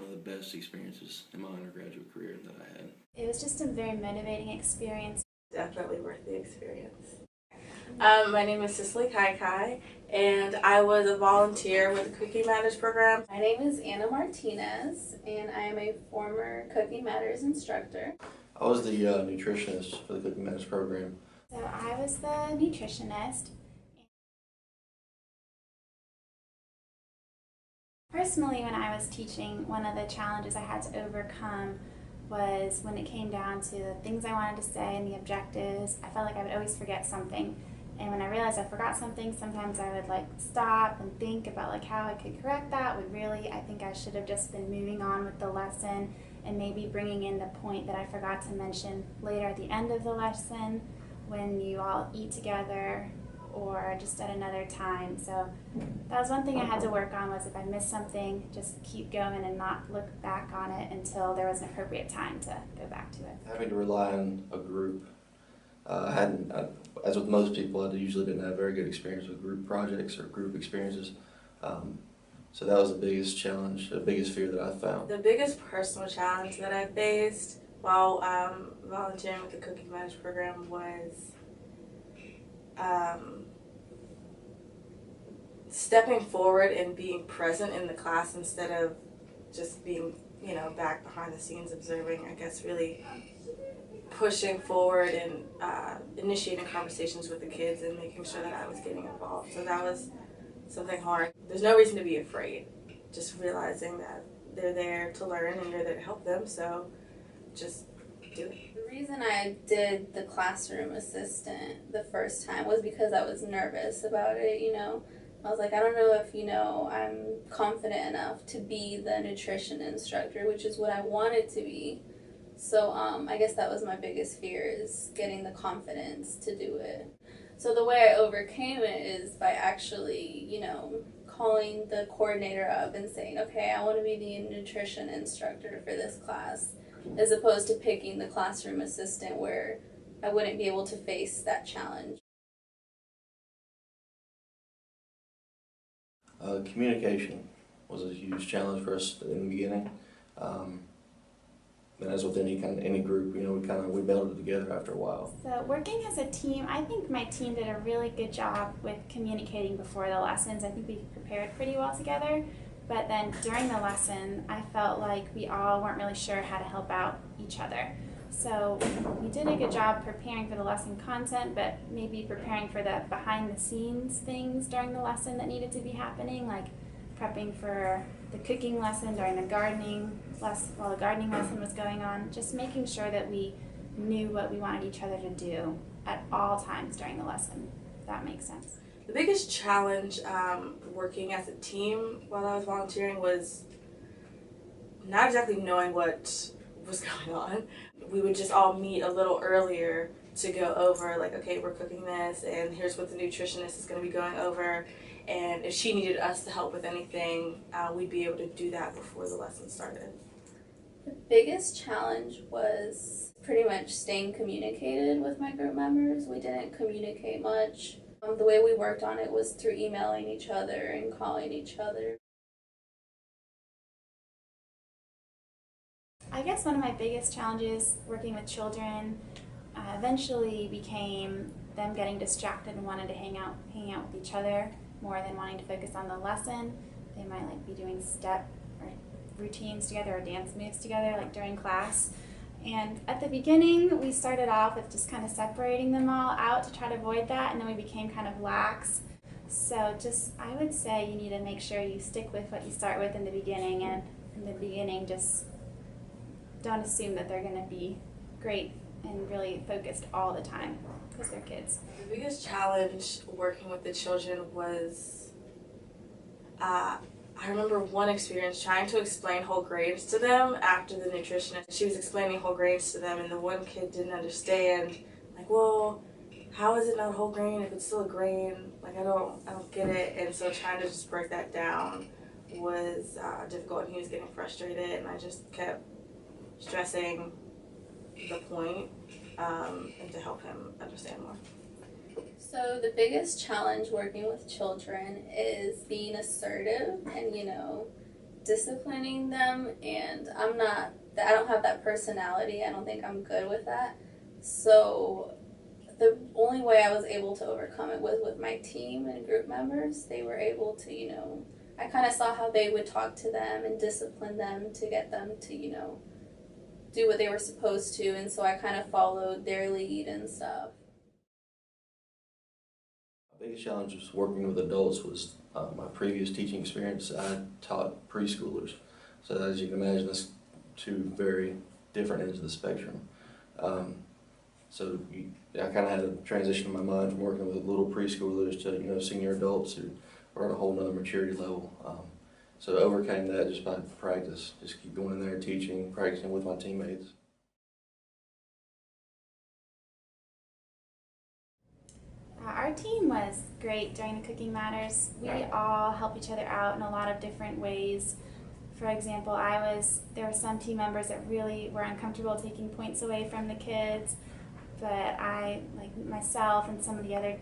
one of the best experiences in my undergraduate career that I had. It was just a very motivating experience. Definitely worth the experience. My name is Cicely Kai, and I was a volunteer with the Cooking Matters program. My name is Anna Martinez, and I am a former Cooking Matters instructor. I was the nutritionist for the Cooking Matters program. So I was the nutritionist. Personally, when I was teaching, one of the challenges I had to overcome was when it came down to the things I wanted to say and the objectives. I felt like I would always forget something. And when I realized I forgot something, sometimes I would stop and think about how I could correct that. I think I should have just been moving on with the lesson and maybe bringing in the point that I forgot to mention later at the end of the lesson when you all eat together or just at another time. So that was one thing I had to work on, was if I missed something, just keep going and not look back on it until there was an appropriate time to go back to it. Having to rely on a group, as with most people, I usually didn't have very good experience with group projects or group experiences. So that was the biggest challenge, the biggest fear that I found. The biggest personal challenge that I faced while volunteering with the Cooking Matters program was stepping forward and being present in the class instead of just being, back behind the scenes observing. I guess really pushing forward and initiating conversations with the kids and making sure that I was getting involved. So that was something hard. There's no reason to be afraid. Just realizing that they're there to learn and you're there to help them. So just do it. The reason I did the classroom assistant the first time was because I was nervous about it, I was like, I don't know if, I'm confident enough to be the nutrition instructor, which is what I wanted to be. So I guess that was my biggest fear, is getting the confidence to do it. So the way I overcame it is by actually, calling the coordinator up and saying, okay, I want to be the nutrition instructor for this class, as opposed to picking the classroom assistant where I wouldn't be able to face that challenge. Communication was a huge challenge for us in the beginning. And as with any group, we melded together after a while. So working as a team, I think my team did a really good job with communicating before the lessons. I think we prepared pretty well together. But then during the lesson, I felt like we all weren't really sure how to help out each other. So we did a good job preparing for the lesson content, but maybe preparing for the behind-the-scenes things during the lesson that needed to be happening, like prepping for the cooking lesson during the gardening lesson, while the gardening lesson was going on, just making sure that we knew what we wanted each other to do at all times during the lesson, if that makes sense. The biggest challenge working as a team while I was volunteering was not exactly knowing what was going on. We would just all meet a little earlier to go over, okay, we're cooking this, and here's what the nutritionist is going to be going over. And if she needed us to help with anything, we'd be able to do that before the lesson started. The biggest challenge was pretty much staying communicated with my group members. We didn't communicate much. The way we worked on it was through emailing each other and calling each other. I guess one of my biggest challenges working with children eventually became them getting distracted and wanting to hang out with each other more than wanting to focus on the lesson. They might be doing step or routines together or dance moves together during class. And at the beginning, we started off with just kind of separating them all out to try to avoid that, and then we became kind of lax. So I would say you need to make sure you stick with what you start with in the beginning, and in the beginning just don't assume that they're going to be great and really focused all the time, because they're kids. The biggest challenge working with the children was, I remember one experience trying to explain whole grains to them after the nutritionist. She was explaining whole grains to them, and the one kid didn't understand. Well, how is it not a whole grain if it's still a grain? I don't get it. And so trying to just break that down was difficult, and he was getting frustrated, and I just kept stressing the point and to help him understand more. So the biggest challenge working with children is being assertive and, disciplining them, and I don't have that personality. I don't think I'm good with that. So the only way I was able to overcome it was with my team and group members. They were able to, I kind of saw how they would talk to them and discipline them to get them to, do what they were supposed to, and so I kind of followed their lead and stuff. My biggest challenge was working with adults was my previous teaching experience. I taught preschoolers, so as you can imagine, that's two very different ends of the spectrum. I kind of had a transition in my mind from working with little preschoolers to senior adults who are at a whole nother maturity level. So I overcame that just by practice. Just keep going in there teaching, practicing with my teammates. Our team was great during the Cooking Matters. We all help each other out in a lot of different ways. For example, there were some team members that really were uncomfortable taking points away from the kids, but like myself and some of the other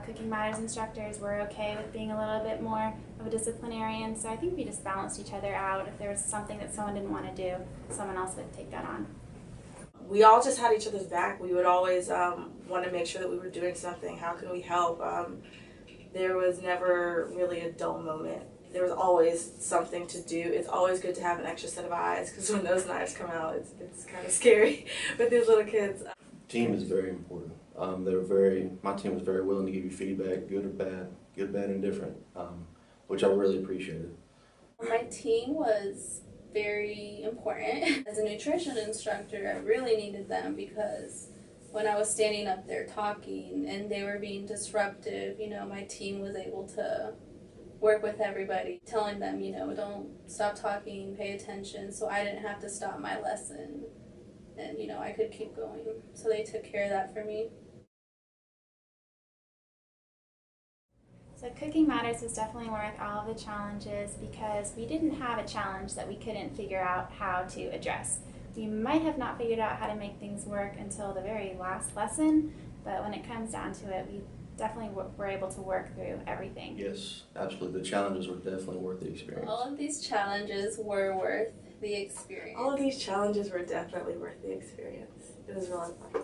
Cooking Matters instructors were okay with being a little bit more of a disciplinarian, so I think we just balanced each other out. If there was something that someone didn't want to do, someone else would take that on. We all just had each other's back. We would always want to make sure that we were doing something. How can we help? There was never really a dull moment. There was always something to do. It's always good to have an extra set of eyes, because when those knives come out, it's kind of scary with these little kids. Team is very important. My team was very willing to give you feedback, good or bad, good, bad, and different, which I really appreciated. My team was very important. As a nutrition instructor, I really needed them, because when I was standing up there talking and they were being disruptive, my team was able to work with everybody, telling them, don't stop talking, pay attention, so I didn't have to stop my lesson. And, I could keep going. So they took care of that for me. So Cooking Matters was definitely worth all of the challenges, because we didn't have a challenge that we couldn't figure out how to address. We might have not figured out how to make things work until the very last lesson, but when it comes down to it, we definitely were able to work through everything. Yes, absolutely. The challenges were definitely worth the experience. All of these challenges were worth the experience. All of these challenges were definitely worth the experience. It was really fun.